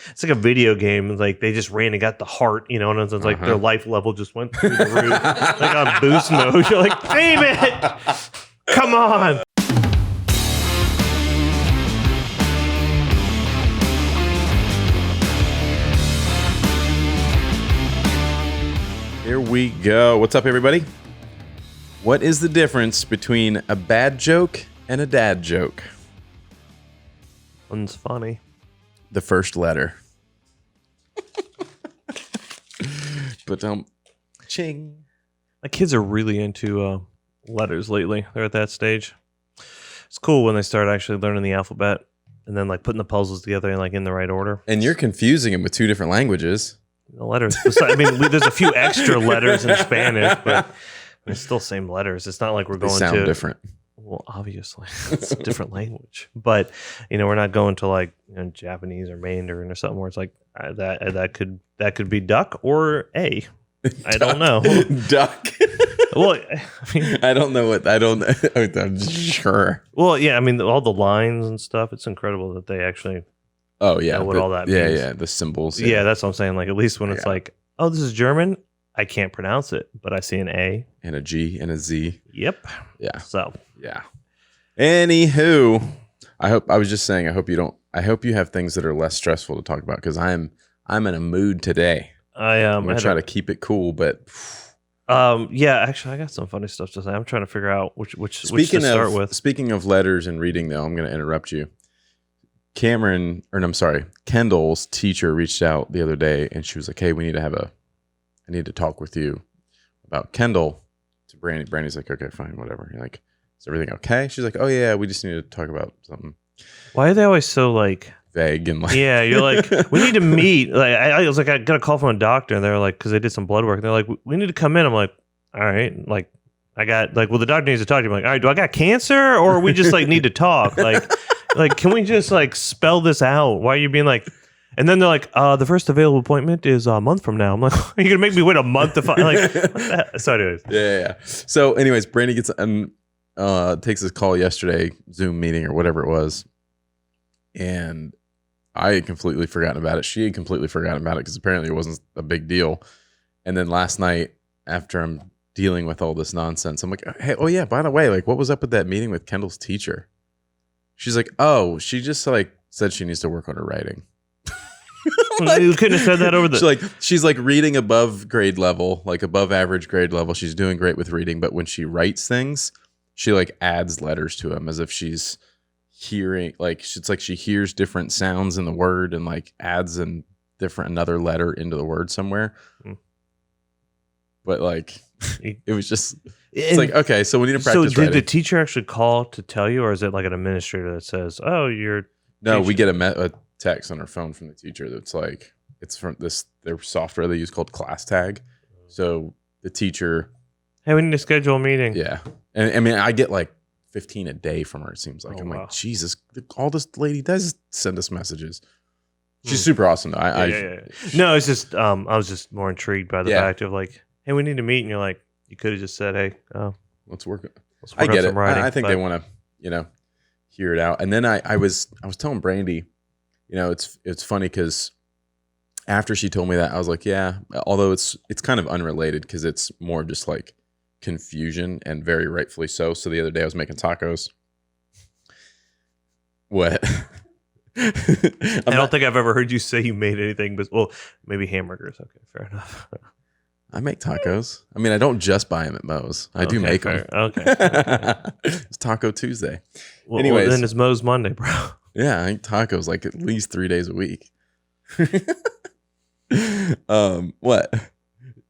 It's like a video game. Like they just ran and got the heart, and it's like their life level just went through the roof, like on boost mode. You're like, damn it! Come on. Here we go. What's up, everybody? What is the difference between a bad joke and a dad joke? One's funny. The first letter. But ching. My kids are really into letters lately. They're at that stage. It's cool when they start actually learning the alphabet and then like putting the puzzles together and like in the right order. And you're confusing them with two different languages. The letters. I mean, there's a few extra letters in Spanish, but it's still same letters. It's not like we're going to sound different. Well, obviously, it's a different language, but we're not going to like Japanese or Mandarin or something where it's like that could be duck or a. I don't know. Duck. Well, I don't know what I'm sure. Well, yeah, I mean all the lines and stuff. It's incredible that they actually. Oh yeah, know what all that means. Yeah, the symbols. Yeah, that's what I'm saying. Like at least when it's like, oh, this is German. I can't pronounce it, but I see an A and a G and a Z. Yep. Yeah. So. Yeah. Anywho, I hope you have things that are less stressful to talk about because I'm in a mood today. I'm gonna try to keep it cool, but yeah, actually, I got some funny stuff to say. I'm trying to figure out which to start with. Speaking of letters and reading, though, I'm going to interrupt you. Kendall's teacher reached out the other day, and she was like, "Hey, I need to talk with you about Kendall." To Brandy. Brandy's like, "Okay, fine, whatever." You're like, "Is everything okay?" She's like, "Oh yeah, we just need to talk about something." Why are they always so like vague and like? Yeah, you're like, we need to meet. Like, I was like, I got a call from a doctor, and they're like, because they did some blood work. And they're like, we need to come in. I'm like, all right, like. I got like, well, the doctor needs to talk to you. I'm like, all right, do I got cancer or we just like need to talk? Like, can we just like spell this out? Why are you being like, and then they're like, the first available appointment is a month from now. I'm like, are you going to make me wait a month to find like, what the heck? So anyways. Yeah. So anyways, Brandy gets, takes this call yesterday, Zoom meeting or whatever it was. And I had completely forgotten about it. She had completely forgotten about it because apparently it wasn't a big deal. And then last night after I'm dealing with all this nonsense, I'm like, hey, oh yeah, by the way, like what was up with that meeting with Kendall's teacher? She's like, oh, she just like said she needs to work on her writing. Like, you couldn't have said that over the she's like reading above grade level, like above average grade level. She's doing great with reading, but when she writes things, she like adds letters to them as if she's hearing, like it's like she hears different sounds in the word and like adds another letter into the word somewhere. But like it was just, it's like, okay, so we need to practice. So did the teacher actually call to tell you, or is it like an administrator that says, oh, you're no, we get a text on our phone from the teacher that's like, it's from their software they use called Class Tag. So the teacher, hey, we need to schedule a meeting. Yeah. And I mean, I get like 15 a day from her, it seems like. I'm like, Jesus, all this lady does is send us messages. She's super awesome though. Yeah. No, it's just I was just more intrigued by the fact of like, hey, we need to meet, and you're like, you could have just said, hey, let's work I get it. Writing, I think they want to, hear it out. And then I was telling Brandy, it's funny because after she told me that, I was like, yeah, although it's kind of unrelated because it's more just like confusion and very rightfully so. So the other day I was making tacos. What? I don't think I've ever heard you say you made anything, but well, maybe hamburgers. Okay, fair enough. I make tacos. I mean, I don't just buy them at Moe's. I do make them. Okay. It's Taco Tuesday. Well, anyways, then it's Moe's Monday, bro. Yeah, I eat tacos like at least 3 days a week. What?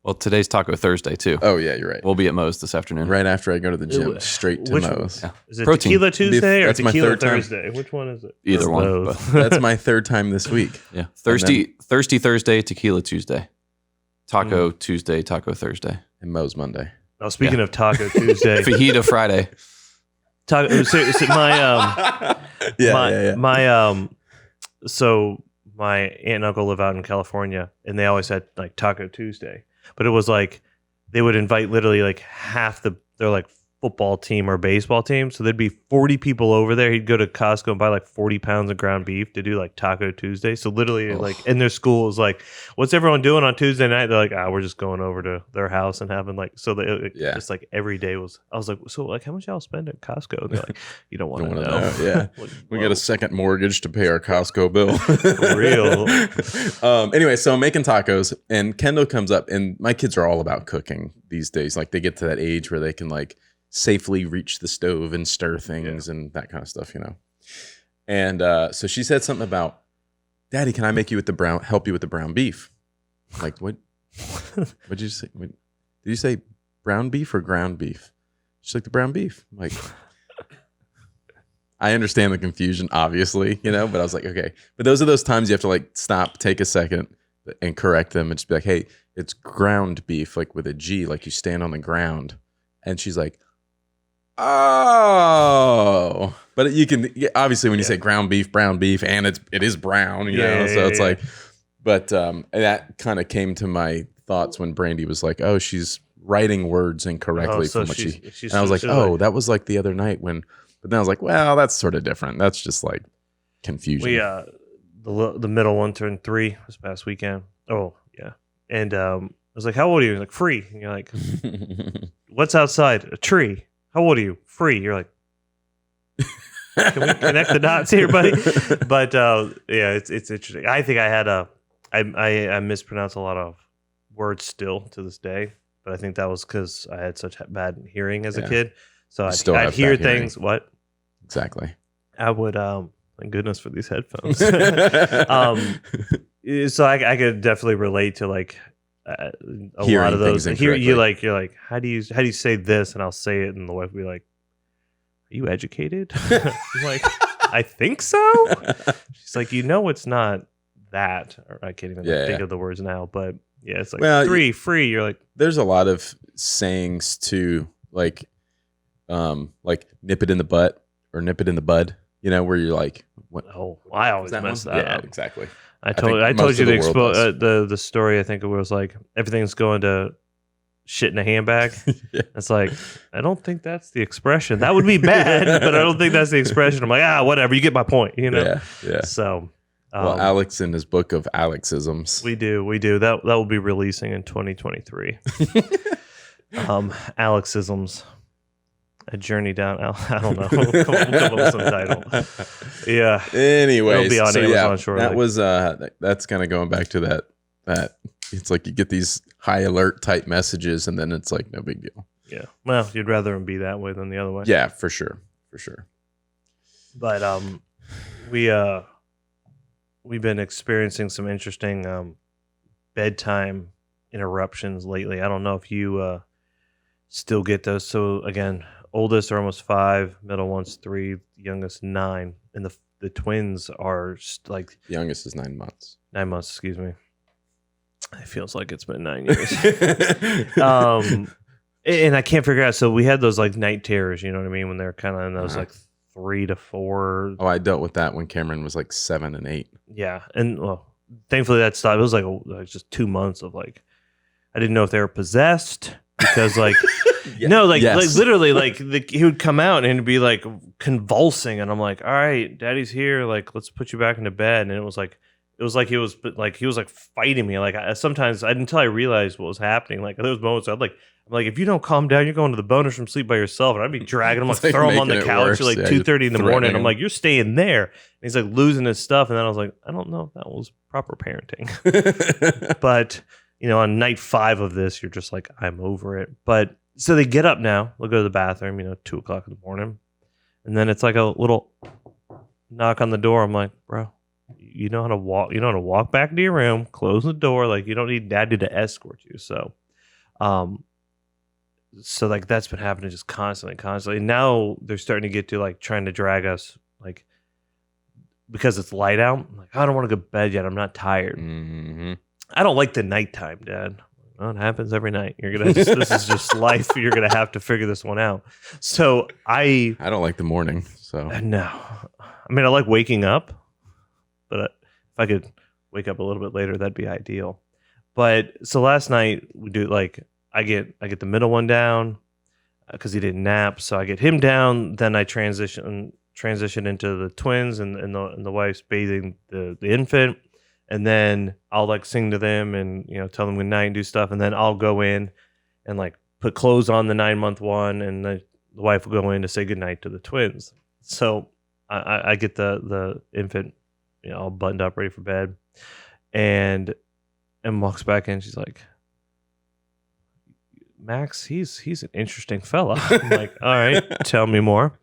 Well, today's Taco Thursday too. Oh yeah, you're right. We'll be at Moe's this afternoon. Right after I go to the gym, straight to Moe's. Yeah. Is it Protein. Tequila Tuesday or Tequila Thursday? Which one is it? Either one. That's my third time this week. Yeah, Thirsty Thursday, Tequila Tuesday, Taco Tuesday, Taco Thursday, and Moe's Monday. Now speaking of Taco Tuesday, Fajita Friday. So my aunt and uncle live out in California, and they always had like Taco Tuesday, but it was like they would invite literally like they're like football team or baseball team. So there'd be 40 people over there. He'd go to Costco and buy like 40 pounds of ground beef to do like Taco Tuesday. So literally like in their school is like, what's everyone doing on Tuesday night? They're like, we're just going over to their house and having like, so they, it's like every day was, I was like, so like how much y'all spend at Costco? And they're like, you don't want to know. Yeah. Like, we got a second mortgage to pay our Costco bill. For real. Anyway, so I'm making tacos and Kendall comes up, and my kids are all about cooking these days. Like they get to that age where they can like safely reach the stove and stir things and that kind of stuff, you know. And so she said something about, Daddy, can I make you with the help you with the brown beef? I'm like, what? What'd you say? Did you say brown beef or ground beef? She's like, the brown beef. I'm like, I understand the confusion, obviously, you know, but I was like, okay. But those are those times you have to like stop, take a second and correct them and just be like, hey, it's ground beef, like with a G, like you stand on the ground. And she's like, oh, but you can obviously when you say ground beef, brown beef, and it is brown, you know, so it's like, but that kind of came to my thoughts when Brandy was like, oh, she's writing words incorrectly from what and I was like, oh, that was like the other night when, but then I was like, well, that's sort of different. That's just like confusion. We the middle one turned 3 this past weekend. Oh yeah, and I was like, how old are you? He's like, 3. And you're like, what's outside? A tree. How old are you? 3. You're like, can we connect the dots here, buddy? But yeah, it's interesting. I think I had I mispronounced a lot of words still to this day, but I think that was because I had such bad hearing as a kid. So I'd hear things. Hearing. What? Exactly. I would. Thank goodness for these headphones. So I could definitely relate to like a hearing lot of those. Here you're like, how do you say this? And I'll say it, and the wife will be like, "Are you educated?" I'm like, I think so. She's like, it's not that. Or I can't even think of the words now, but yeah, it's like 3 free. You're like, there's a lot of sayings too, like nip it in the butt or nip it in the bud. You know, where you're like, what? Oh, I always mess that up. Exactly. I told you the story. I think it was like everything's going to shit in a handbag. It's like, I don't think that's the expression. That would be bad, but I don't think that's the expression. I'm like, whatever. You get my point. You know. Yeah. So, well, Alex in his book of Alexisms. We do. That will be releasing in 2023. Alexisms. A journey down. I don't know. We'll come up with some title. Yeah. Anyway, it'll be on Amazon shortly. That was that's kind of going back to that. It's like you get these high alert type messages, and then it's like no big deal. Yeah. Well, you'd rather them be that way than the other way. Yeah, for sure. But we've been experiencing some interesting bedtime interruptions lately. I don't know if you still get those. So again. Oldest are almost 5, middle one's 3, youngest 9, and the twins are like the youngest is 9 months. 9 months, excuse me. It feels like it's been 9 years. And I can't figure out. So we had those like night terrors, you know what I mean, when they're kind of in those like 3 to 4. Oh, I dealt with that when Cameron was like 7 and 8. Yeah, and well, thankfully that stopped. It was like just 2 months of like I didn't know if they were possessed because like. Like literally, like he would come out and it'd be like convulsing, and I'm like, "All right, Daddy's here. Like, let's put you back into bed." And it was like he was fighting me. Like sometimes until I realized what was happening. Like there was moments I'm like, if you don't calm down, you're going to the bonus room, sleep by yourself. And I'd be dragging him, like throw him on the couch at like 2:30 in the morning. I'm like, you're staying there. And he's like losing his stuff, and then I was like, I don't know if that was proper parenting, but on night 5 of this, you're just like, I'm over it, but. So they get up now. They'll go to the bathroom, 2 o'clock in the morning. And then it's like a little knock on the door. I'm like, bro, you know how to walk. You know how to walk back to your room, close the door. Like, you don't need Daddy to escort you. So like that's been happening just constantly. Now they're starting to get to like trying to drag us, like, because it's light out. I'm like, I don't want to go to bed yet. I'm not tired. Mm-hmm. I don't like the nighttime, Dad. Well, it happens every night. This is just life. You're gonna have to figure this one out. So I don't like the morning. So no, I mean I like waking up, but if I could wake up a little bit later, that'd be ideal. But so last night we do like I get the middle one down, because he didn't nap. So I get him down. Then I transition into the twins, and the wife's bathing the infant. And then I'll like sing to them and tell them good night and do stuff. And then I'll go in and like put clothes on the 9-month one, and the wife will go in to say good night to the twins. So I get the infant all buttoned up, ready for bed, and walks back in. She's like, Max, he's an interesting fella. I'm like, all right, tell me more.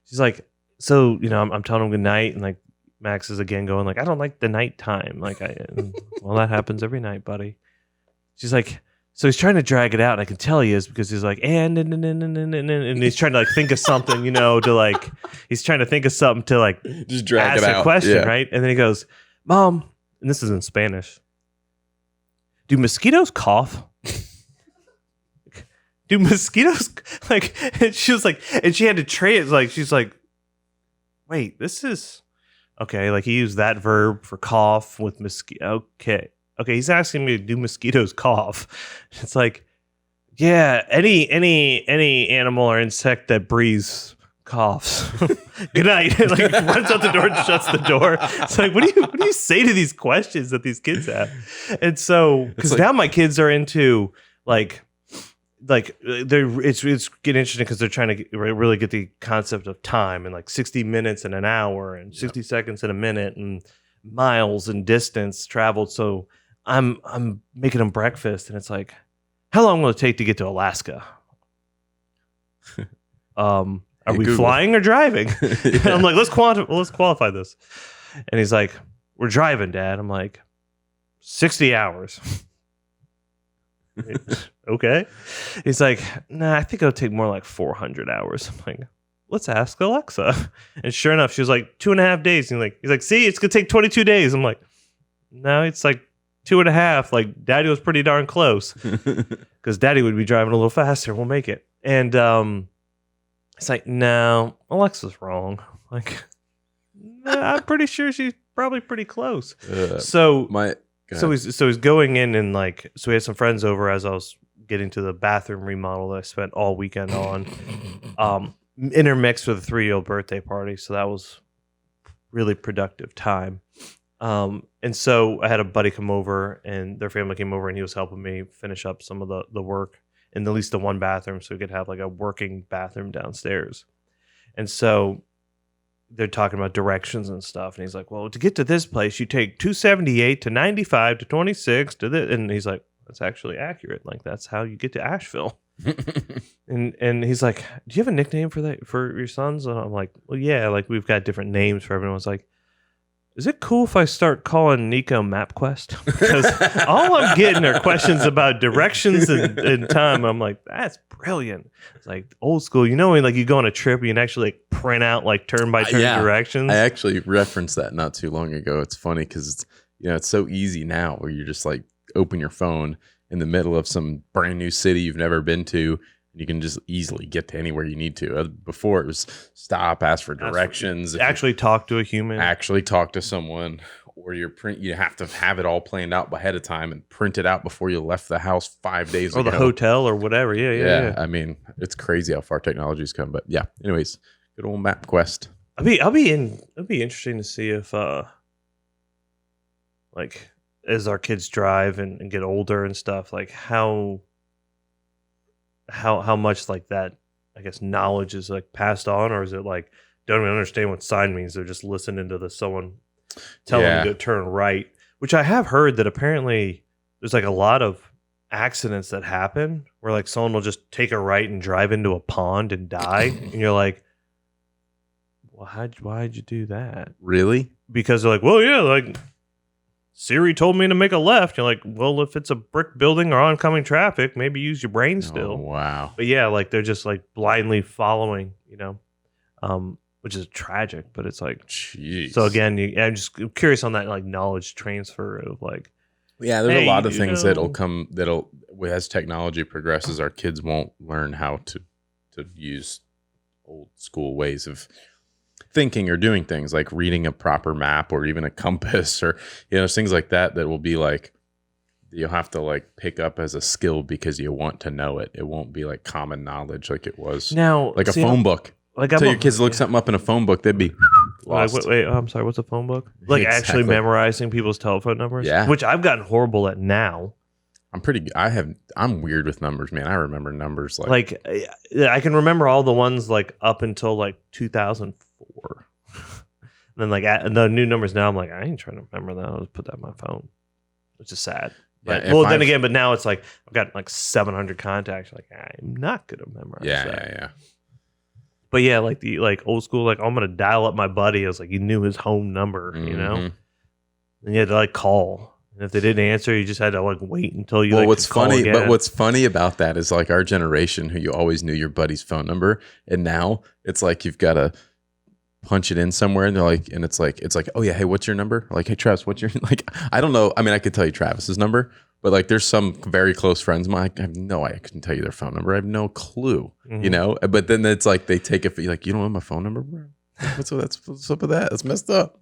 She's like, so I'm telling him good night, and like Max is again going like, I don't like the nighttime. Like, well, that happens every night, buddy. She's like, so he's trying to drag it out, and I can tell he is, because he's like, and he's trying to like think of something, to like, he's trying to think of something to like just drag ask it out. A question, Yeah. right? And then he goes, Mom, and this is in Spanish. Do mosquitoes cough? Do mosquitoes like? And she was like, and she had to trade. Like, she's like, wait, this is okay. Like, he used that verb for cough with mosquito. Okay, he's asking me to do mosquitoes cough. It's like, yeah, any animal or insect that breathes coughs. Good night. Like, runs out the door and shuts the door. It's like, what do you say to these questions that these kids have? And so, because now my kids are into like it's getting interesting, because they're trying to really get the concept of time, and like 60 minutes in an hour, and 60 seconds in a minute, and miles and distance traveled. So I'm making them breakfast, and it's like, how long will it take to get to Alaska? Are we Google. flying or driving? I'm like, let's qualify this. And he's like, we're driving, Dad. I'm like, 60 hours. Okay. He's like, nah, I think it'll take more like 400 hours. I'm like, let's ask Alexa. And sure enough, she was like 2.5 days. And he's like, see, it's gonna take 22 days. I'm like, no, it's like 2.5. Like, Daddy was pretty darn close, because Daddy would be driving a little faster. We'll make it. And it's like, no, Alexa's wrong. Like, nah, I'm pretty sure she's probably pretty close. So he's going in, and like, so we had some friends over as I was getting to the bathroom remodel that I spent all weekend on, intermixed with a 3-year-old birthday party. So that was really productive time. And so I had a buddy come over, and their family came over, and he was helping me finish up some of the work in at least the one bathroom, so we could have like a working bathroom downstairs. And so they're talking about directions and stuff, and he's like, well, to get to this place, you take 278 to 95 to 26 to this. And he's like, that's actually accurate. Like, that's how you get to Asheville. and he's like, do you have a nickname for that, for your sons? And I'm like, well, yeah, like, we've got different names for everyone. It's like, is it cool if I start calling Nico MapQuest? Because all I'm getting are questions about directions and time. I'm like, that's brilliant. It's like old school. When like you go on a trip, you can actually like print out like turn by turn directions. I actually referenced that not too long ago. It's funny because it's so easy now, where you just like open your phone in the middle of some brand new city you've never been to, and you can just easily get to anywhere you need to. Before it was stop, ask for directions, actually talk to a human, actually talk to someone, or you have to have it all planned out ahead of time and print it out before you left the house 5 days or ago. the hotel or whatever. Yeah. I mean, it's crazy how far technology's come. But yeah, anyways, good old MapQuest. It'll be interesting to see if like, as our kids drive and get older and stuff, like how much like that, I guess, knowledge is like passed on, or is it like, don't even understand what sign means, they're just listening to someone telling them to turn right. Which I have heard that apparently there's like a lot of accidents that happen where like someone will just take a right and drive into a pond and die, and you're like, well, why'd you do that? Really? Because they're like, well, yeah, like Siri told me to make a left. You're like, well, if it's a brick building or oncoming traffic, maybe use your brain still. Oh, wow. But yeah, like they're just like blindly following, which is tragic. But it's like, jeez. So again, I'm just curious on that like knowledge transfer of like, yeah, there's a lot of things that'll as technology progresses, our kids won't learn how to use old school ways of thinking or doing things, like reading a proper map or even a compass, or things like that will be like you'll have to like pick up as a skill because you want to know it. It won't be like common knowledge like it was. Now, Like a phone book. Like Tell your kids to look something up in a phone book, they'd be lost. Like, wait, I'm sorry. What's a phone book? Like actually Exactly. memorizing people's telephone numbers. Yeah. Which I've gotten horrible at now. I'm weird with numbers, man. I remember numbers like I can remember all the ones like up until like 2004. Then like the new numbers now, I'm like, I ain't trying to remember that. I'll just put that in my phone, which is sad. But, Yeah, then again, but now it's like I've got like 700 contacts. Like I'm not gonna memorize that. Yeah. But yeah, like the old school, like I'm gonna dial up my buddy. I was like, you knew his home number, you know, and you had to like call. And if they didn't answer, you just had to like wait until you. Well, like, what's could call funny, again. but what's funny about that is like our generation, who you always knew your buddy's phone number, and now it's like you've got to punch it in somewhere, and they're like, and it's like, oh yeah, hey, what's your number? Like, hey, Travis, what's your like? I don't know. I mean, I could tell you Travis's number, but like, there's some very close friends of mine. I have no, I couldn't tell you their phone number. I have no clue, you know. But then it's like they take it for like, you don't know my phone number, bro. What's up with that? That's messed up.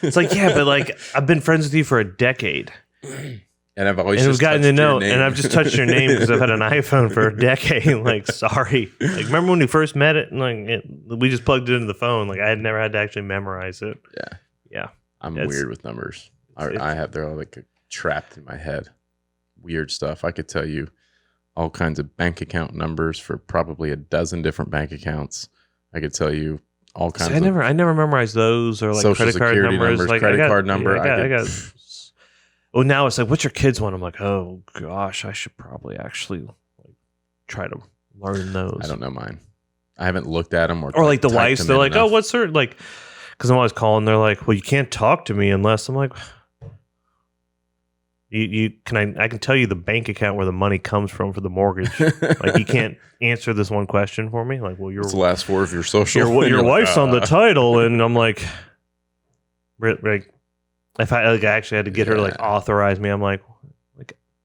It's like, yeah, but like I've been friends with you for a decade. And I've always and just we've gotten to touched your know, name. and I've just touched your name because I've had an iPhone for a decade. Like, sorry. Like, remember when we first met it? And like, we just plugged it into the phone. Like, I had never had to actually memorize it. Yeah. I'm weird with numbers. I have they're like trapped in my head. Weird stuff. I could tell you all kinds of bank account numbers for probably a dozen different bank accounts. I could tell you all kinds. I never memorized those or like Social credit card security numbers. Like, credit card number. I got. Well, now it's like, what's your kid's one? I'm like, oh gosh, I should probably actually like try to learn those. I don't know mine. I haven't looked at them or like the typed wife's. them They're in like, enough. oh, what's her like? Because I'm always calling. They're like, well, you can't talk to me unless I'm like, you can I can tell you the bank account where the money comes from for the mortgage. Like you can't answer this one question for me. Like, well, What's the last four of your social? your wife's on the title, and I'm like, if I actually had to get her to like authorize me, I'm like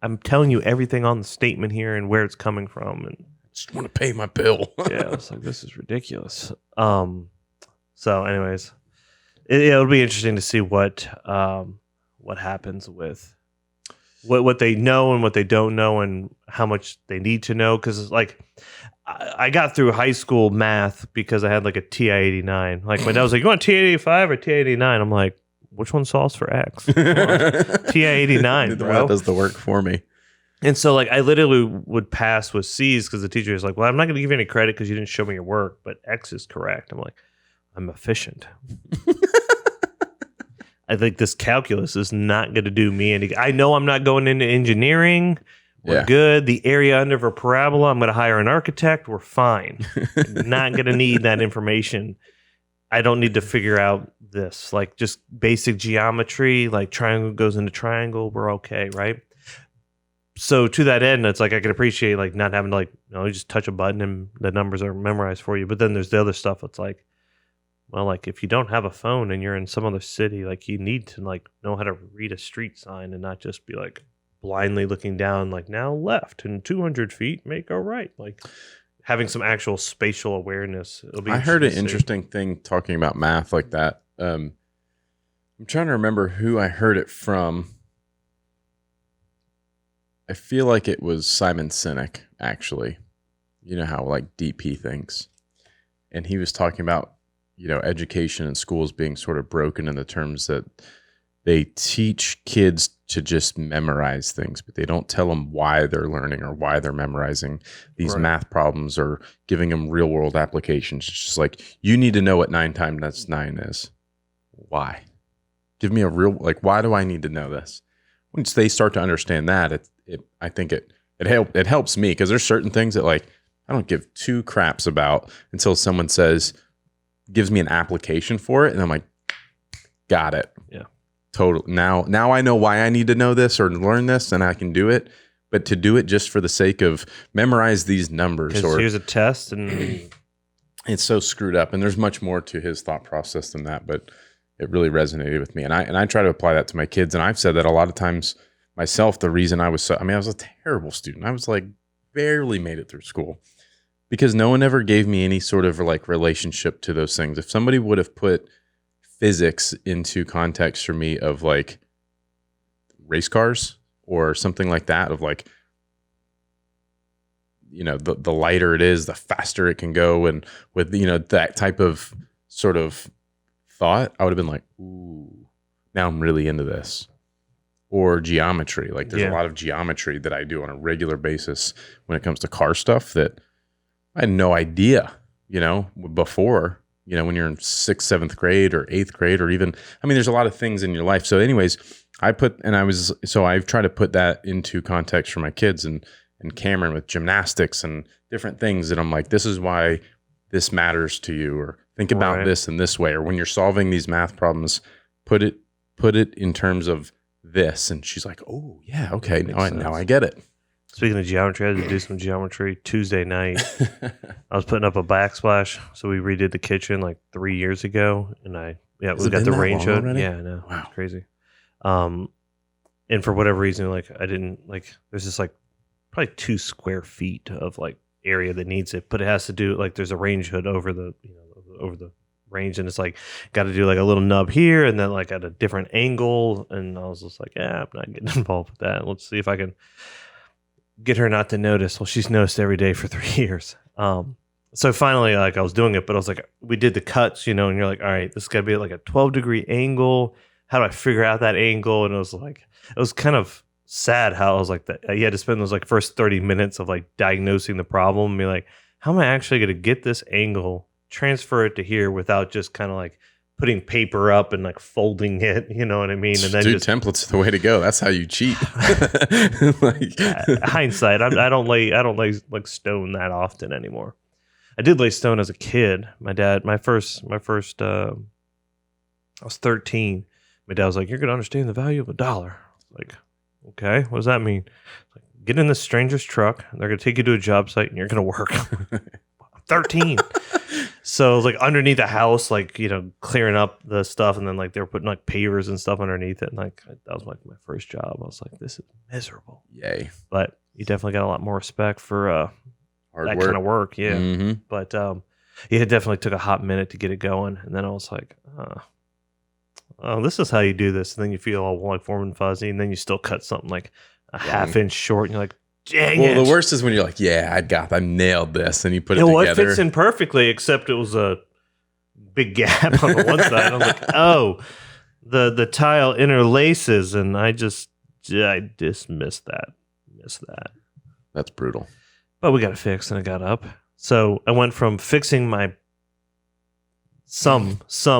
I'm telling you everything on the statement here and where it's coming from, and just want to pay my bill. yeah, it's like this is ridiculous. So, anyways, it'll be interesting to see what happens with what they know and what they don't know and how much they need to know. Because like I got through high school math because I had like a TI-89. Like my dad was like, "You want TI-85 or TI-89?" I'm like, which one solves for X? TI-89, bro. That does the work for me. And so, like, I literally would pass with C's because the teacher is like, well, I'm not going to give you any credit because you didn't show me your work, but X is correct. I'm like, I'm efficient. I think this calculus is not going to do me any. I know I'm not going into engineering. We're good. The area under for parabola, I'm going to hire an architect. We're fine. I'm not going to need that information. I don't need to figure out this. Like, just basic geometry, like triangle goes into triangle. We're okay, right? So to that end, it's like I can appreciate like not having to like, you just touch a button and the numbers are memorized for you. But then there's the other stuff. It's like, well, like if you don't have a phone and you're in some other city, like you need to like know how to read a street sign and not just be like blindly looking down, like now left and 200 feet, make a right. Like having some actual spatial awareness. It'll be. I heard an interesting thing talking about math like that. I'm trying to remember who I heard it from. I feel like it was Simon Sinek, actually. You know how like DP thinks. And he was talking about, education and schools being sort of broken in the terms that they teach kids to just memorize things, but they don't tell them why they're learning or why they're memorizing these math problems or giving them real world applications. It's just like, you need to know what 9 times 9 is. Why? Give me a real, like, why do I need to know this? Once they start to understand that, I think it helps me because there's certain things that like I don't give 2 craps about until someone gives me an application for it, and I'm like, got it. Yeah, totally. Now I know why I need to know this or learn this, and I can do it. But to do it just for the sake of memorize these numbers, or here's a test, and it's so screwed up. And there's much more to his thought process than that, but it really resonated with me, and I try to apply that to my kids. And I've said that a lot of times myself. The reason I was I was a terrible student. I was like barely made it through school because no one ever gave me any sort of like relationship to those things. If somebody would have put physics into context for me of like race cars, or something like that of like, you know, the lighter it is, the faster it can go. And with, you know, that type of sort of thought, I would have been like, ooh, now I'm really into this. Or geometry. Like there's a lot of geometry that I do on a regular basis when it comes to car stuff that I had no idea, you know, before, you know, when you're in 6th, 7th grade or 8th grade, or even, I mean, there's a lot of things in your life. So anyways, I've tried to put that into context for my kids and Cameron with gymnastics and different things. And I'm like, this is why this matters to you, or think about this in this way. Or when you're solving these math problems, put it in terms of this. And she's like, oh yeah, okay, now I get it. Speaking of geometry, I had to do some geometry Tuesday night. I was putting up a backsplash, so we redid the kitchen like 3 years ago, and we got the range hood. Already? Yeah, I know. Wow. It's crazy. And for whatever reason, like I didn't like. There's this like probably 2 square feet of like area that needs it, but it has to do like there's a range hood over the range, and it's like got to do like a little nub here and then like at a different angle, and I was just like, yeah, I'm not getting involved with that. Let's see if I can get her not to notice. Well, she's noticed every day for 3 years. So finally, like I was doing it, but I was like, we did the cuts, you know, and you're like, all right, this is gotta be like a 12-degree angle. How do I figure out that angle? And it was kind of sad how I was like that. You had to spend those like first 30 minutes of like diagnosing the problem and be like, how am I actually going to get this angle, transfer it to here without just kind of like putting paper up and like folding it, you know what I mean? And then dude, templates are the way to go. That's how you cheat. Hindsight, I don't lay like stone that often anymore. I did lay stone as a kid. My dad, I was 13. My dad was like, "You're gonna understand the value of $1." Like, okay, what does that mean? Like, get in this stranger's truck. And they're gonna take you to a job site, and you're gonna work. I'm 13. So it was like underneath the house, like, you know, clearing up the stuff, and then like they were putting like pavers and stuff underneath it. And like that was like my first job. I was like, this is miserable. Yay. But you definitely got a lot more respect for that kind of work. Yeah. Mm-hmm. But it definitely took a hot minute to get it going. And then I was like, oh, this is how you do this. And then you feel all like warm and fuzzy, and then you still cut something like a half inch short, and you're like, dang it. Well, the worst is when you're like, yeah, I nailed this, and you put it together. It fits in perfectly, except it was a big gap on the one side. I was like, oh, the tile interlaces, and I just missed that. That's brutal. But we got it fixed, and it got up. So I went from fixing some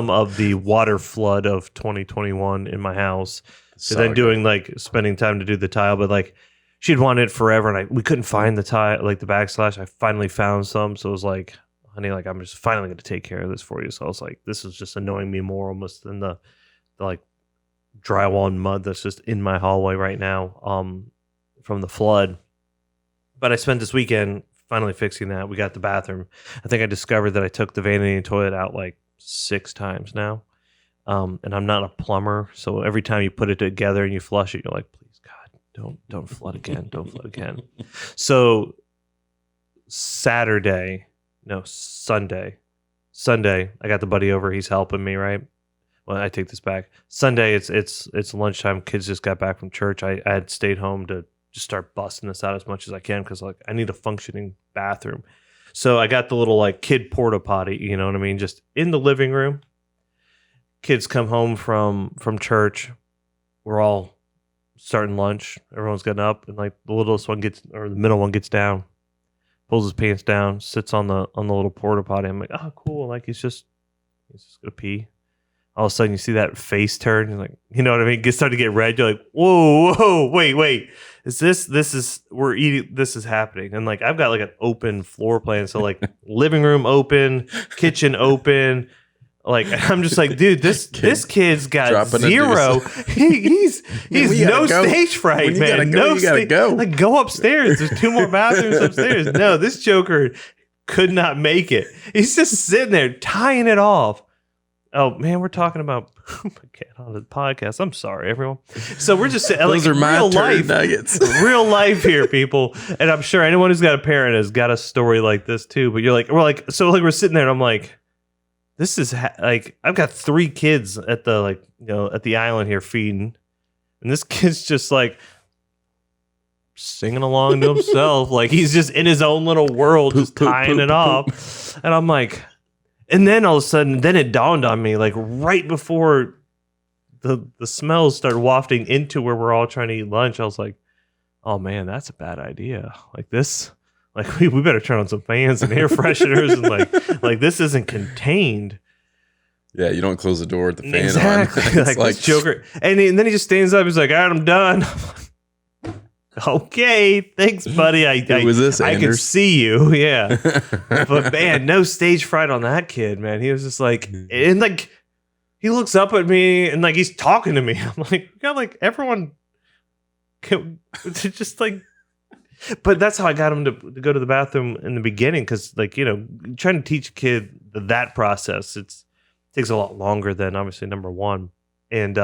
of the water flood of 2021 in my house to then doing like spending time to do the tile, but like she'd wanted it forever, and we couldn't find the tile, like the backslash. I finally found some, so it was like, honey, like I'm just finally going to take care of this for you. So I was like, this is just annoying me more almost than the like drywall and mud that's just in my hallway right now from the flood. But I spent this weekend finally fixing that. We got the bathroom. I think I discovered that I took the vanity toilet out like 6 times now. And I'm not a plumber, so every time you put it together and you flush it, you're like, please God, don't flood again. Don't flood again. So Sunday, I got the buddy over. He's helping me, right? Well, I take this back. Sunday, it's lunchtime. Kids just got back from church. I had stayed home to just start busting this out as much as I can because like I need a functioning bathroom. So I got the little like kid porta potty, you know what I mean, just in the living room. Kids come home from church. We're all starting lunch. Everyone's getting up, and like the middle one gets down, pulls his pants down, sits on the little porta potty. I'm like, oh, cool. Like he's just gonna pee. All of a sudden, you see that face turn. You're like, you know what I mean? Start to get red. You're like, whoa, wait. Is this is happening? And like, I've got like an open floor plan. So like living room open, kitchen open. Like, I'm just like, dude, this kid's got zero. He's no stage fright, man. You gotta go. Like, go upstairs. There's 2 more bathrooms upstairs. No, this joker could not make it. He's just sitting there tying it off. Oh man, we're talking about poop again on the podcast. I'm sorry, everyone. So we're just those are my real life nuggets. Real life here, people. And I'm sure anyone who's got a parent has got a story like this too. But we're sitting there, and I'm like, this is like I've got 3 kids at the at the island here feeding, and this kid's just like singing along to himself. Like he's just in his own little world, just tying it off. And I'm like, and then all of a sudden, then it dawned on me, like right before the smells started wafting into where we're all trying to eat lunch, I was like, oh man, that's a bad idea. Like this, like we better turn on some fans and air fresheners and like this isn't contained. Yeah, you don't close the door with the fan exactly. on. Like Joker. And then he just stands up. He's like, all right, I'm done. Okay, thanks, buddy. Who was this, I can Anders? see you. Yeah. But man, no stage fright on that kid, man. He was just like, and like, he looks up at me and like, he's talking to me. I'm like, yeah, like everyone can just like, but that's how I got him to go to the bathroom in the beginning. Cause like, you know, trying to teach a kid that process, takes a lot longer than obviously number one. And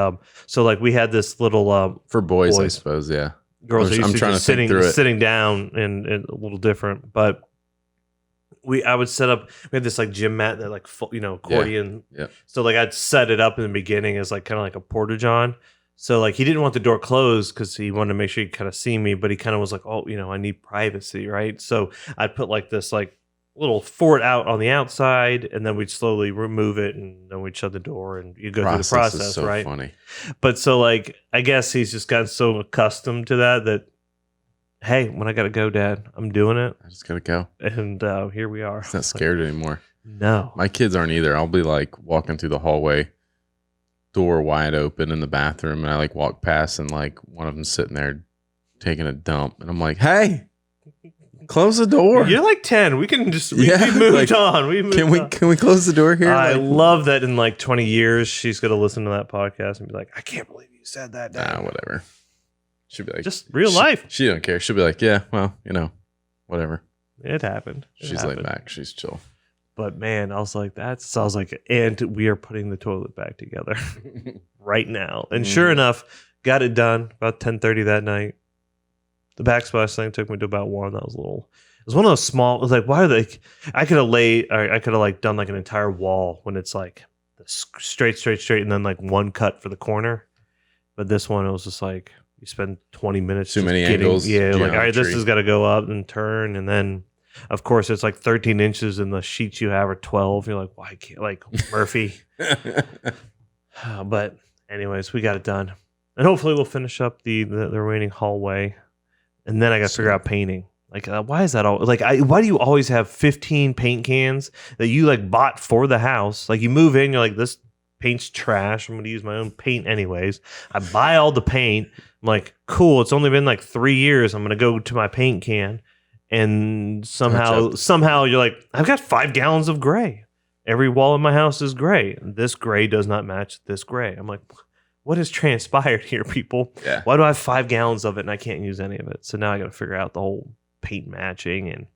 so like we had this little for boys, I suppose, yeah. Girls are used I'm to trying just to think through it. sitting down and a little different. But I would set up, we had this like gym mat that like, you know, accordion. Yeah. So like I'd set it up in the beginning as like kind of like a porta-john. So like he didn't want the door closed because he wanted to make sure he kind of see me, but he kind of was like, oh, you know, I need privacy, right? So I'd put like this like little fort out on the outside, and then we'd slowly remove it, and then we'd shut the door, and you go through the process, is so right? Funny. But so like I guess he's just gotten so accustomed to that hey, when I gotta go, Dad, I'm doing it. I just gotta go. And here we are. He's not scared anymore. No. My kids aren't either. I'll be like walking through the hallway, door wide open in the bathroom, and I like walk past, and like one of them's sitting there taking a dump, and I'm like, hey, close the door. You're like 10. We can just we moved like, on. Can we close the door here? I love that in like 20 years she's gonna listen to that podcast and be like, I can't believe you said that, Dad. Nah, whatever. She'll be like, just real life. She don't care. She'll be like, yeah, well, you know, whatever. It happened. She's laid back. She's chill. But man, I was like, and we are putting the toilet back together right now. And sure enough, got it done about 10:30 that night. The backsplash thing took me to about 1. That was it was one of those small, it was like, why are they, I could have like done like an entire wall when it's like straight, and then like one cut for the corner. But this one, it was just like, you spend 20 minutes. Too many angles. Yeah, like, all right, this has got to go up and turn. And then, of course, it's like 13 inches and the sheets you have are 12. You're like, why can't, like, Murphy. But anyways, we got it done. And hopefully we'll finish up the remaining hallway. And then I got to figure out painting. Like, why is that all? Like, why do you always have 15 paint cans that you like bought for the house? Like, you move in, you're like, this paint's trash. I'm going to use my own paint anyways. I buy all the paint. I'm like, cool. It's only been like 3 years. I'm going to go to my paint can. And somehow you're like, I've got 5 gallons of gray. Every wall in my house is gray. This gray does not match this gray. I'm like, what has transpired here, people? Yeah. Why do I have 5 gallons of it and I can't use any of it? So now I got to figure out the whole paint matching and.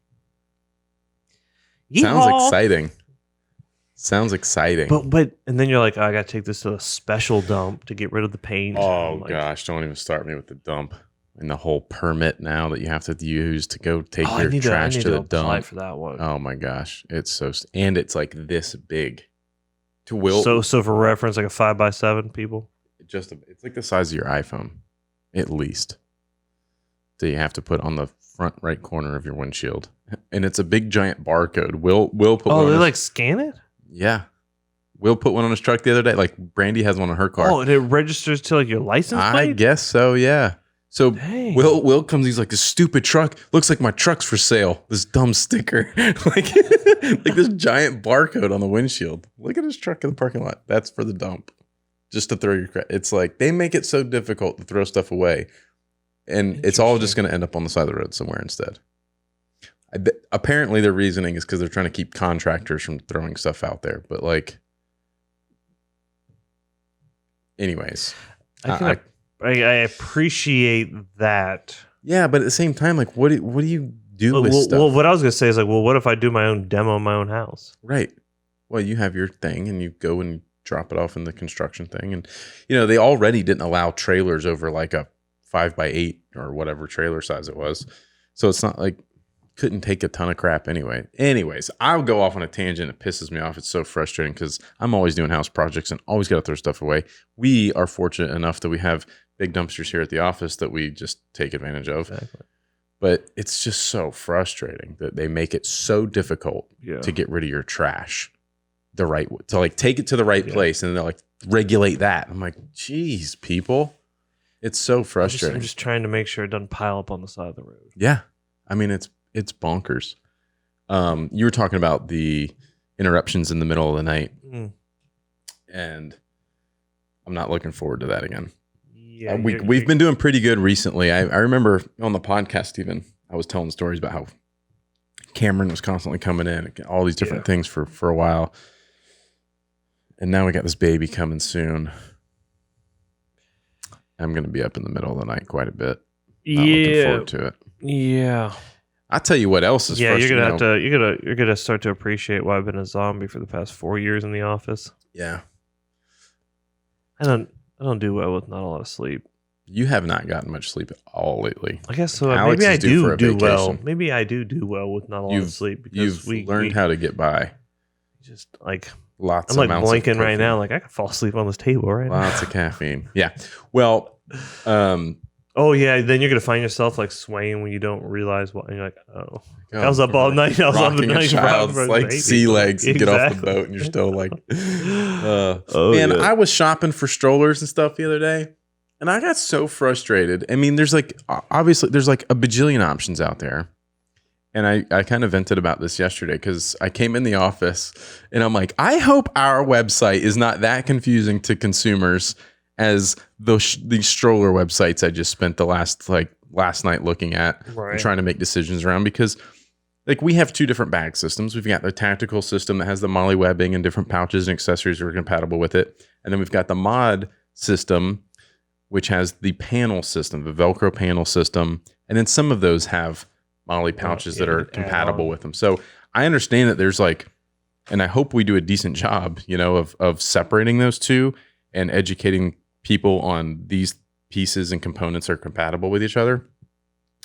Sounds exciting. But and then you're like, oh, I got to take this to a special dump to get rid of the paint. Oh gosh, don't even start me with the dump and the whole permit now that you have to use to go take your trash to the dump. For that one. Oh my gosh, it's and it's like this big. So for reference, like a 5x7, people. It's like the size of your iPhone, at least. That you have to put on the front right corner of your windshield, and it's a big giant barcode. We'll put. Oh, they like scan it. Yeah, Will put one on his truck the other day. Like Brandy has one on her car. Oh, and it registers to like your license plate? I guess so. Yeah. So Dang. Will comes. He's like, this stupid truck looks like my truck's for sale. This dumb sticker, like this giant barcode on the windshield. Look at his truck in the parking lot. That's for the dump. Just to throw your crap. It's like they make it so difficult to throw stuff away, and it's all just going to end up on the side of the road somewhere instead. Apparently, their reasoning is because they're trying to keep contractors from throwing stuff out there. But like, anyways, I appreciate that. Yeah, but at the same time, like, what do you do with stuff? Well, what I was gonna say is like, well, what if I do my own demo in my own house? Right. Well, you have your thing, and you go and drop it off in the construction thing, and they already didn't allow trailers over like a 5x8 or whatever trailer size it was, so it's not like. Couldn't take a ton of crap anyway. Anyways, I'll go off on a tangent. It pisses me off. It's so frustrating because I'm always doing house projects and always got to throw stuff away. We are fortunate enough that we have big dumpsters here at the office that we just take advantage of. Exactly. But it's just so frustrating that they make it so difficult Yeah. to get rid of your trash the right way, to like take it to the right place, and they're like regulate that. I'm like, geez, people, it's so frustrating. I'm just trying to make sure it doesn't pile up on the side of the road. Yeah, I mean it's bonkers. You were talking about the interruptions in the middle of the night, and I'm not looking forward to that again. Yeah, we've been doing pretty good recently. I remember on the podcast even I was telling stories about how Cameron was constantly coming in, all these different things for a while, and now we got this baby coming soon. I'm going to be up in the middle of the night quite a bit. Not looking forward to it. Yeah. I'll tell you what else is frustrating. You're gonna start to appreciate why I've been a zombie for the past 4 years in the office. Yeah. I don't do well with not a lot of sleep. You have not gotten much sleep at all lately. I guess so. Alex Maybe I is due for do a well. vacation. Maybe I do well with not a lot of sleep because You've learned how to get by. Just like Lots I'm of like amounts blinking of right now. caffeine. Like I could fall asleep on this table right now. Lots of caffeine. Yeah. Well, Oh yeah, then you're gonna find yourself like swaying when you don't realize what, and you're like, oh, I was up all night. I was up the rocking a night. child's like baby. sea legs to get off the Exactly. boat, and you're still like, man, I was shopping for strollers and stuff the other day, and I got so frustrated. I mean, there's like obviously there's like a bajillion options out there. And I kind of vented about this yesterday because I came in the office and I'm like, I hope our website is not that confusing to consumers as these stroller websites I just spent the last night looking at and trying to make decisions around, because like we have two different bag systems. We've got the tactical system that has the MOLLE webbing and different pouches and accessories that are compatible with it. And then we've got the mod system, which has the panel system, the Velcro panel system. And then some of those have MOLLE pouches that are compatible with them. So I understand that there's like, and I hope we do a decent job, of separating those two and educating people on these pieces and components are compatible with each other.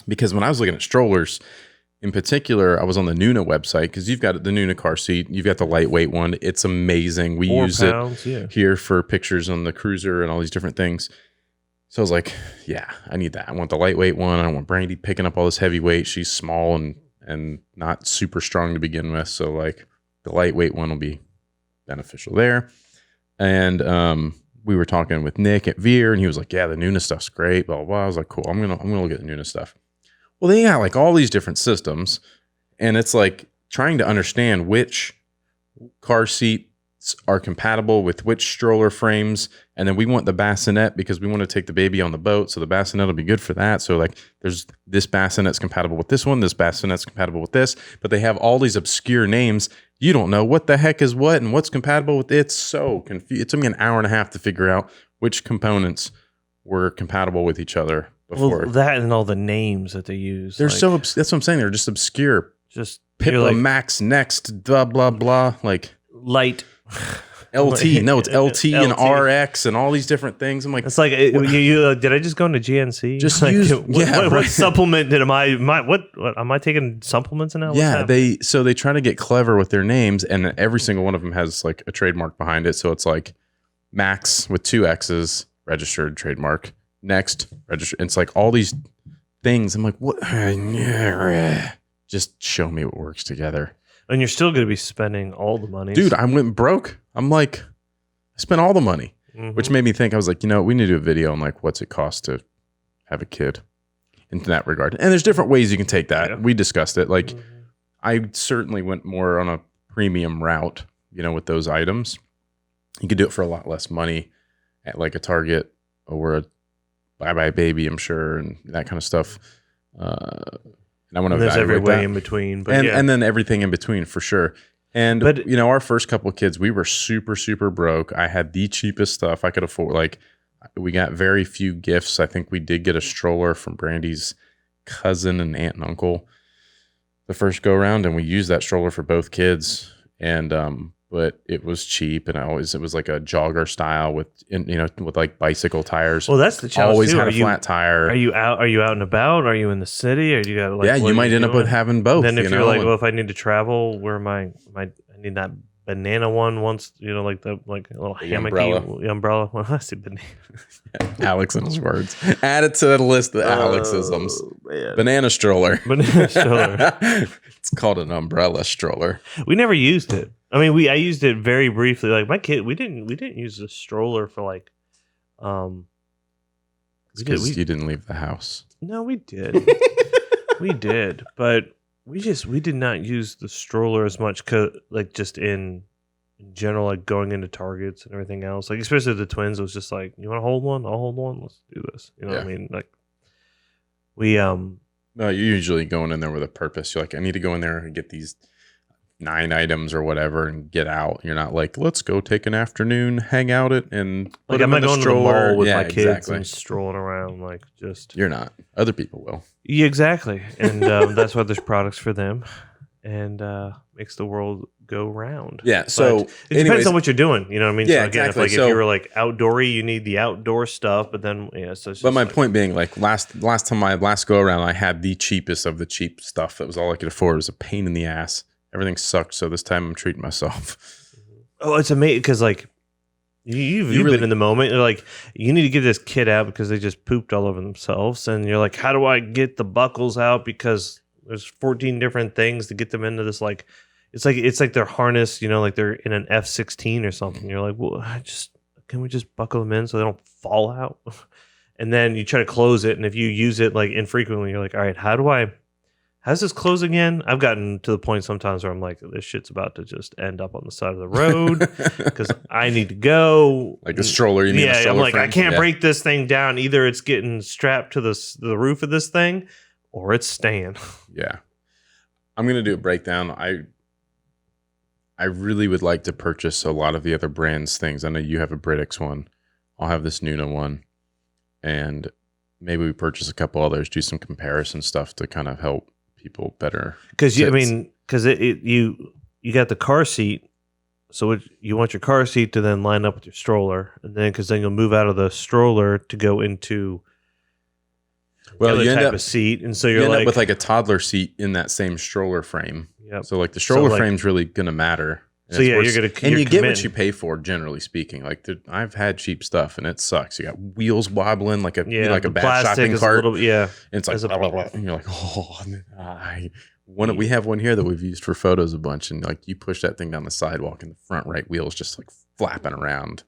Because when I was looking at strollers in particular, I was on the Nuna website, because you've got the Nuna car seat, you've got the lightweight one. It's amazing. We use it here for pictures on the cruiser and all these different things. So I was like, yeah, I need that. I want the lightweight one. I don't want Brandy picking up all this heavy weight. She's small and not super strong to begin with. So like the lightweight one will be beneficial there. And we were talking with Nick at Veer, and he was like, yeah, the Nuna stuff's great, blah, blah, blah. I was like, cool. I'm gonna look at the Nuna stuff. Well, they got like all these different systems, and it's like trying to understand which car seats are compatible with which stroller frames. And then we want the bassinet because we want to take the baby on the boat. So the bassinet will be good for that. So like there's this bassinet's compatible with this one. This bassinet's compatible with this, but they have all these obscure names. You don't know what the heck is what and what's compatible with it. It's so confusing. It took me an hour and a half to figure out which components were compatible with each other before. Well, that and all the names that they use. They're that's what I'm saying. They're just obscure. Just Pippa like, Max Next, blah, blah, blah. Like light. LT. No, it's LT and RX and all these different things. I'm like, it's like, did I just go into GNC? Just like, use, what supplement did what am I taking supplements in now? Yeah, they try to get clever with their names, and every single one of them has like a trademark behind it. So it's like Max with 2 X's, registered trademark. Next, registered. It's like all these things. I'm like, what? Just show me what works together. And you're still going to be spending all the money. Dude, I went broke. I'm like, I spent all the money, which made me think, I was like, we need to do a video on like, what's it cost to have a kid in that regard. And there's different ways you can take that. Yeah. We discussed it. Like I certainly went more on a premium route, with those items. You could do it for a lot less money at like a Target or a Bye Bye Baby, I'm sure, and that kind of stuff. And I want to there's every way that. in between, but and then everything in between for sure. And our first couple of kids, we were super, super broke. I had the cheapest stuff I could afford. Like we got very few gifts. I think we did get a stroller from Brandy's cousin and aunt and uncle the first go around, and we used that stroller for both kids. And but it was cheap, and it was like a jogger style with like bicycle tires. Well, that's the challenge. Always too. had a flat tire. Are you out and about? Are you in the city? Or you got you might end up with having both. Then if you're like, well, if I need to travel, where am I? I need that banana one once, like the like a little The hammocky umbrella. Well, I say banana. Alex and his words. Add it to the list of Alexisms. Man. Banana stroller. Banana stroller. It's called an umbrella stroller. We never used it. I mean, I used it very briefly. Like my kid, we didn't use the stroller for like, Because you didn't leave the house. No, we did. We did, but we did not use the stroller as much, like just in general, like going into Targets and everything else. Like especially the twins, it was just like, you want to hold one? I'll hold one. Let's do this. You know what I mean? Like we No, you're usually going in there with a purpose. You're like, I need to go in there and get these 9 items or whatever and get out. You're not like, let's go take an afternoon, hang out and like I'm not going to the mall with my kids exactly. and strolling around like just. You're not. Other people will. Yeah, exactly, and that's why there's products for them, and makes the world go round. Yeah. So it depends on what you're doing. You know what I mean? Yeah, so again, exactly. if you were like outdoory, you need the outdoor stuff. But then So it's but my like, point being, like last go around, I had the cheapest of the cheap stuff. That was all I could afford. It was a pain in the ass. Everything sucked. So this time I'm treating myself. Oh, it's amazing because like you've really been in the moment. You're like, you need to get this kid out because they just pooped all over themselves, and you're like, how do I get the buckles out? Because there's 14 different things to get them into this like. It's like they're harnessed, like they're in an F-16 or something. You're like, well, can we just buckle them in so they don't fall out? And then you try to close it, and if you use it like infrequently, you're like, all right, how's this close again? I've gotten to the point sometimes where I'm like, this shit's about to just end up on the side of the road because I need to go. Like a stroller, you mean? Yeah, a stroller I'm like, frame? I can't break this thing down. Either it's getting strapped to the roof of this thing, or it's staying. Yeah, I'm gonna do a breakdown. I really would like to purchase a lot of the other brands' things. I know you have a British one. I'll have this Nuna one. And maybe we purchase a couple others, do some comparison stuff to kind of help people better. Because you got the car seat. So you want your car seat to then line up with your stroller. And then because then you'll move out of the stroller to go into the other type of seat. And so you end like up with like a toddler seat in that same stroller frame. Yep. So like the stroller frame's really gonna matter. So yeah, you get what you pay for. Generally speaking, like I've had cheap stuff and it sucks. You got wheels wobbling like a bad shopping cart. And it's like blah, blah, blah, and you're like, oh, we have one here that we've used for photos a bunch, and like you push that thing down the sidewalk, and the front right wheel's just like flapping around.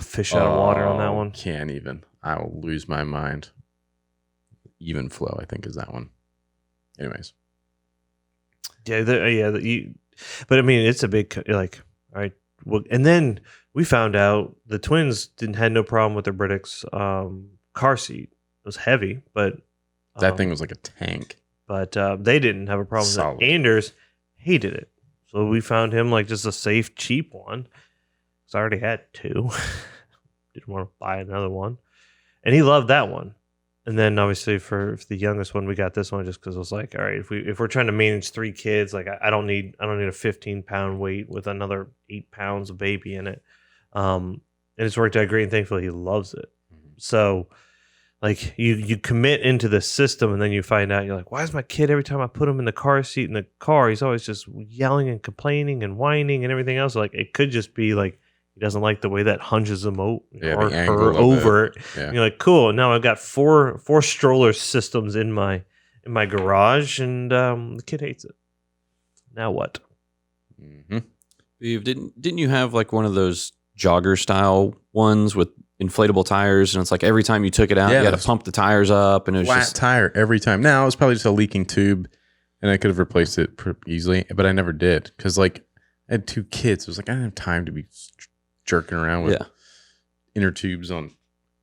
A fish out of water on that one. Can't even. I will lose my mind. Even flow, I think, is that one. Anyways. Yeah, but I mean, it's a big like. All right, well, and then we found out the twins had no problem with their British car seat. It was heavy, but that thing was like a tank. But they didn't have a problem Solid. with it. Anders hated it, so we found him like just a safe, cheap one. Because I already had 2. Didn't want to buy another one, and he loved that one. And then obviously for the youngest one, we got this one just because I was like, all right, if we're trying to manage 3 kids, like I don't need a 15-pound weight with another 8 pounds of baby in it. And it's worked out great, and thankfully he loves it. So like you commit into the system, and then you find out you're like, why is my kid every time I put him in the car seat in the car, he's always just yelling and complaining and whining and everything else. Like it could just be like he doesn't like the way that hunches him or her over. Yeah. And you're like, cool. Now I've got four stroller systems in my garage, and the kid hates it. Now what? Mm-hmm. Beav, didn't you have like one of those jogger style ones with inflatable tires, and it's like every time you took it out, you had to pump the tires up, and it was flat just tire every time. Now it was probably just a leaking tube, and I could have replaced it easily, but I never did because like I had 2 kids. It was like I didn't have time to be jerking around with inner tubes on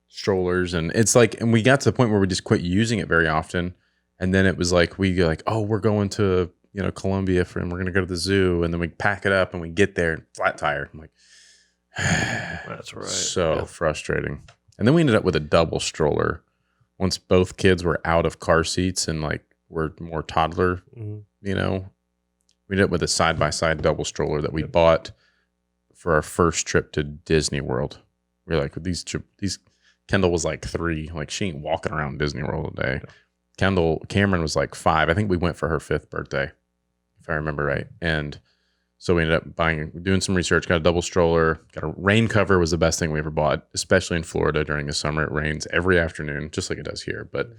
strollers, and it's like, and we got to the point where we just quit using it very often, and then it was like we go like, oh, we're going to Colombia and we're gonna go to the zoo, and then we pack it up and we get there and flat tire. I'm like, that's right. So frustrating. And then we ended up with a double stroller once both kids were out of car seats and like were more toddler. We ended up with a side-by-side double stroller that we bought for our first trip to Disney World. We were like, these Kendall was like 3, like she ain't walking around Disney World all day. Cameron was like 5. I think we went for her 5th birthday, if I remember right. And So we ended up doing some research, got a double stroller, got a rain cover was the best thing we ever bought, especially in Florida during the summer. It rains every afternoon, just like it does here. But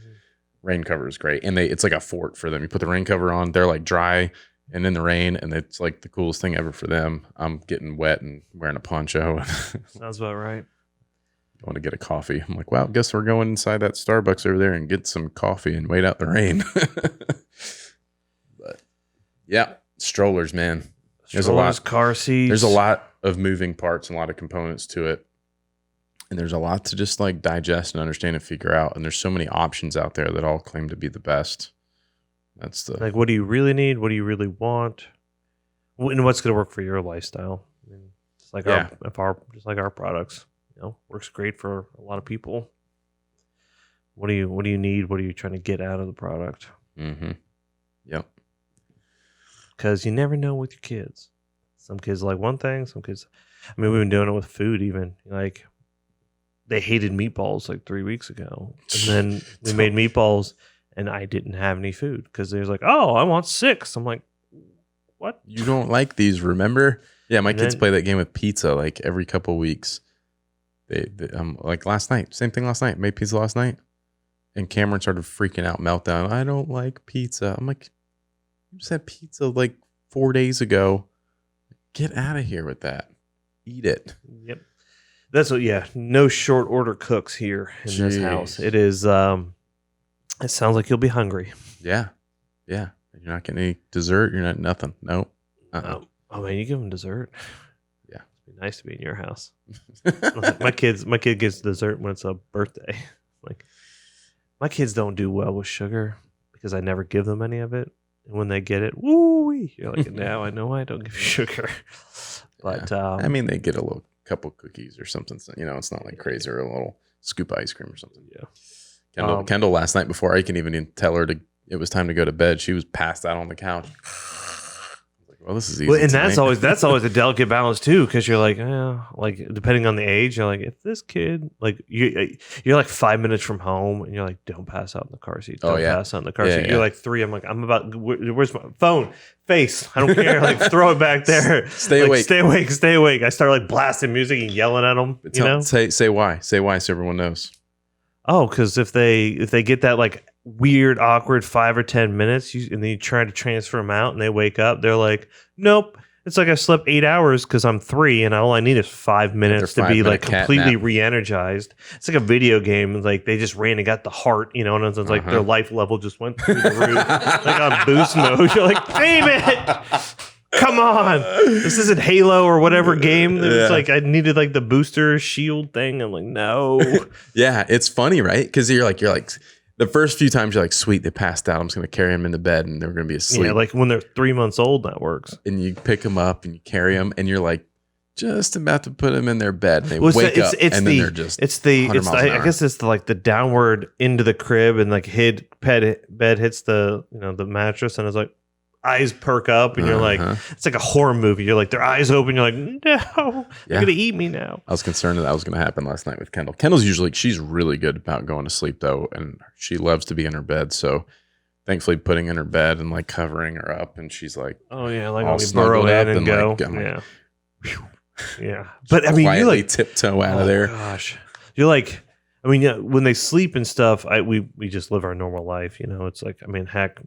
rain cover is great. And it's like a fort for them. You put the rain cover on, they're like dry and in the rain, and it's like the coolest thing ever for them. I'm getting wet and wearing a poncho. Sounds about right. I want to get a coffee. I'm like, well, guess we're going inside that Starbucks over there and get some coffee and wait out the rain. But yeah, strollers, man. There's a lot. Car seats. There's a lot of moving parts and a lot of components to it. And there's a lot to just like digest and understand and figure out. And there's so many options out there that all claim to be the best. That's the like, what do you really need? What do you really want? And what's going to work for your lifestyle? I mean, it's like just like our products, works great for a lot of people. What do you need? What are you trying to get out of the product? Mm-hmm. Yep. Because you never know with your kids. Some kids like one thing. Some kids, I mean, we've been doing it with food even. Like, they hated meatballs like 3 weeks ago. And then we made meatballs and I didn't have any food because they was like, oh, I want 6. I'm like, what? You don't like these, remember? Yeah, my kids play that game with pizza like every couple weeks. They like last night, same thing last night. Made pizza last night. And Cameron started freaking out, meltdown. I don't like pizza. I'm like, you just had pizza like 4 days ago. Get out of here with that. Eat it. Yep. That's what, no short order cooks here in this house. It is, it sounds like you'll be hungry. Yeah. Yeah. You're not getting any dessert. You're not nothing. Nope. Oh, man, you give them dessert. Yeah. It'd be nice to be in your house. my kid gets dessert when it's a birthday. Like, my kids don't do well with sugar because I never give them any of it. And when they get it, woo-wee, you're like, now I know why I don't give you sugar. But I mean, they get a little couple cookies or something. So, it's not like crazy, or a little scoop of ice cream or something. Yeah. Kendall last night before I can even tell her it was time to go to bed, she was passed out on the couch. Well, this is easy. Well, and that's always a delicate balance too, because you're like, like depending on the age, you're like, if this kid, like you're like 5 minutes from home, and you're like, don't pass out in the car seat. Don't pass out in the car seat. You're like 3. I'm like, where's my phone? Face. I don't care. Like, throw it back there. Stay like, awake. Stay awake. I start like blasting music and yelling at them. Say why. Say why so everyone knows. Oh, because if they get that like weird, awkward 5 or 10 minutes, and then you try to transfer them out, and they wake up, they're like, nope. It's like I slept 8 hours because I'm 3, and all I need is 5 minutes to be like completely re-energized. It's like a video game. Like, they just ran and got the heart, and it's like their life level just went through the roof, like on boost mode. You're like, damn it. Come on. This isn't Halo or whatever game. It's like I needed like the booster shield thing. I'm like, no. Yeah, it's funny, right? Because you're like the first few times you're like, sweet, they passed out. I'm just gonna carry them into bed and they're gonna be asleep. Yeah, like when they're 3 months old, that works. And you pick them up and you carry them, and you're like just about to put them in their bed. And they wake up, and then they're just I guess it's the downward into the crib, and like bed hits the the mattress, and it's like eyes perk up, and you're like, it's like a horror movie. You're like, their eyes open. You're like, no, they're gonna eat me now. I was concerned that was gonna happen last night with Kendall. Kendall's usually, she's really good about going to sleep though, and she loves to be in her bed. So thankfully, putting in her bed and like covering her up, and she's like, oh yeah, like all burrow in and go, yeah. But I mean, you like tiptoe out of there. Gosh, you're like, I mean, when they sleep and stuff, we just live our normal life. It's like, I mean, heck.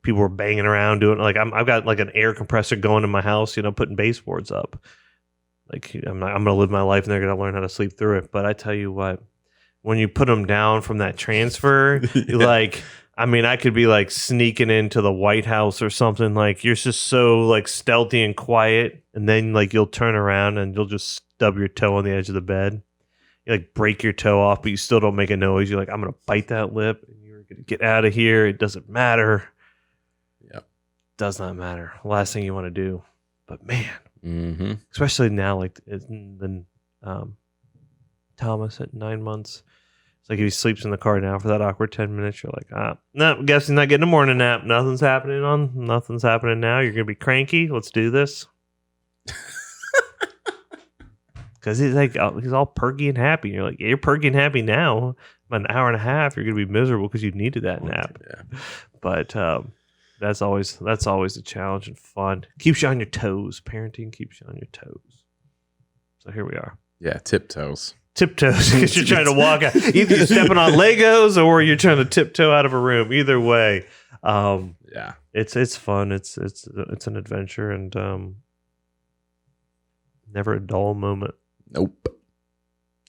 People were banging around doing I've got like an air compressor going in my house, putting baseboards up. Like I'm gonna live my life and they're gonna learn how to sleep through it. But I tell you what, when you put them down from that transfer, like I mean, I could be like sneaking into the White House or something. Like you're just so like stealthy and quiet, and then like you'll turn around and you'll just stub your toe on the edge of the bed. You like break your toe off, but you still don't make a noise. You're like, I'm gonna bite that lip, and you're gonna get out of here. It doesn't matter. Does not matter. Last thing you want to do, but man, especially now, like then Thomas at 9 months, it's like if he sleeps in the car now for that awkward 10 minutes, you're like, no, guess he's not getting a morning nap. Nothing's happening now. You're gonna be cranky. Let's do this. Because he's all perky and happy. And you're like, you're perky and happy now. About an hour and a half, you're gonna be miserable because you needed that nap. Yeah. But That's always a challenge and fun. Keeps you on your toes. Parenting keeps you on your toes. So here we are. Yeah, tiptoes. Tiptoes, because you're trying to walk out. Either you're stepping on Legos or you're trying to tiptoe out of a room. Either way, yeah, it's fun. It's an adventure and never a dull moment. Nope.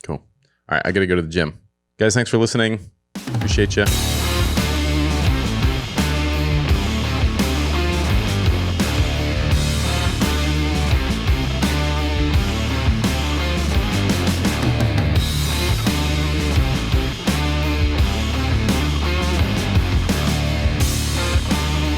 Cool. All right, I got to go to the gym. Guys, thanks for listening. Appreciate you.